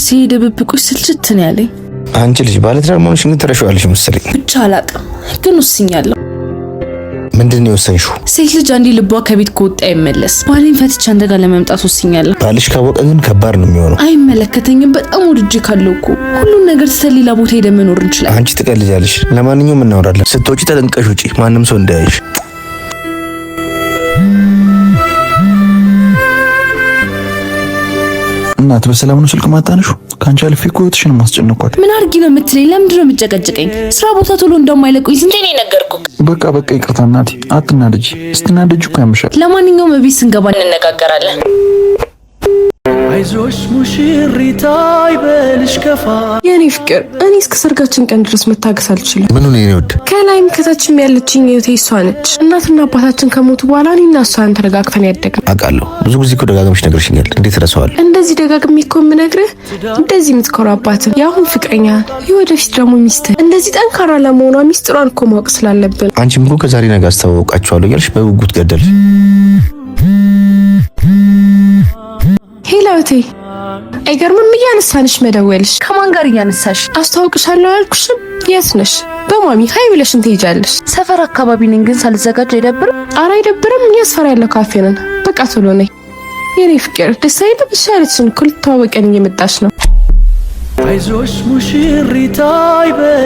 ደስ ይደብብቁሽ ስልችት ነው ያለኝ። አንቺ ልጅ ባለትዳር መሆንሽን ትረሻዋለሽ መሰለኝ። ብቻ አላቅም ግን ወስኛለሁ። ምንድነው የወሰንሽው? ሴት ልጅ አንዴ ልቧ ከቤት ከወጣ አይመለስ። ባሌን ፈትቼ አንተ ጋር ለመምጣት ወስኛለሁ። ባልሽ ካወቀ ግን ከባድ ነው የሚሆነው። አይመለከተኝም። በጣም ወድጄ ካለው እኮ ሁሉን ነገር ትተን ሌላ ቦታ ሄደን መኖር እንችላለን። አንቺ ትቀልጃለሽ። ለማንኛውም እናወራለን። ስትወጪ ተጠንቀሽ ውጪ፣ ማንም ሰው እንዳያይሽ። እናት በሰላም ነው ስልክ ማጣነሹ? ካንቺ አልፌ እኮ ህይወትሽን ማስጨነቋል። ምን አድርጊ ነው የምትለኝ? ለምንድን ነው የምትጨቀጭቀኝ? ስራ ቦታ ቶሎ እንደማይለቁኝ ስንቴ ነው ነገርኩህ? በቃ ይቅርታ እናቴ፣ አትናደጂ። ስትናደጂ እኮ ያምሻል። ለማንኛውም እቤት ስንገባ እንነጋገራለን። አይዞሽ ሙሽሪታ ይበልሽ ከፋ የኔ ፍቅር፣ እኔ እስከ ሰርጋችን ቀን ድረስ መታገስ አልችልም። ምን ነው የኔ ወድ? ከላይም ከታችም ያለችኝ እህቴ እሷ ነች። እናትና አባታችን ከሞቱ በኋላ እኔና እሷን ተረጋግተን ያደግን። አውቃለሁ፣ ብዙ ጊዜ እኮ ደጋግመሽ ነግረሽኛል። እንዴት ረሳዋለሁ? እንደዚህ ደጋግሜ እኮ የምነግርህ እንደዚህ የምትኮራባትን የአሁን ፍቅረኛ የወደፊት ደግሞ ሚስትህ እንደዚህ ጠንካራ ለመሆኗ ሚስጥሯን እኮ ማወቅ ስላለብን። አንቺም እኮ ከዛሬ ነገ አስተዋውቃቸዋለሁ እያልሽ በጉጉት ገደልሽ። ሄላውቴ አይገርምም? እያነሳንሽ መደወልሽ። ከማን ጋር እያነሳሽ? አስተዋውቅሻለሁ አልኩሽም። የት ነሽ? በማሚ ሀይ ብለሽን ትሄጃለሽ። ሰፈር አካባቢ ነኝ፣ ግን ሳልዘጋጅ አይደብርም? ኧረ አይደብርም። እኛ ሰፈር ያለው ካፌ ነን። በቃ ቶሎ ነይ የኔ ፍቅር። ደስ አይልም? እሺ ያለችን እኮ ልትተዋወቀን እየመጣች ነው። አይዞሽ ሙሽሪታ ይበልሽ